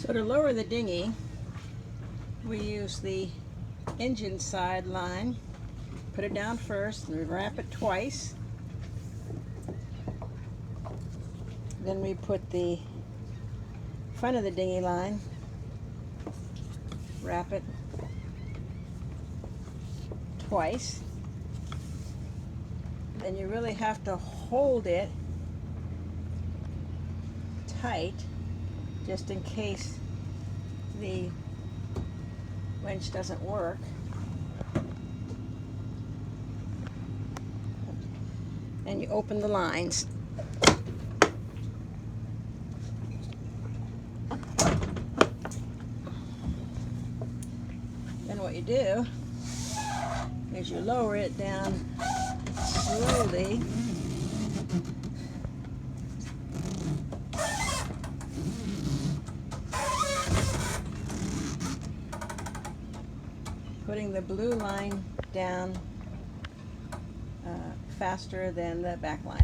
So to lower the dinghy, we use the engine side line, put it down first, and we wrap it twice. Then we put the front of the dinghy line, wrap it twice. Then you really have to hold it tight just in case the winch doesn't work. And you open the lines. Then what you do is you lower it down slowly. Putting the blue line down faster than the back line.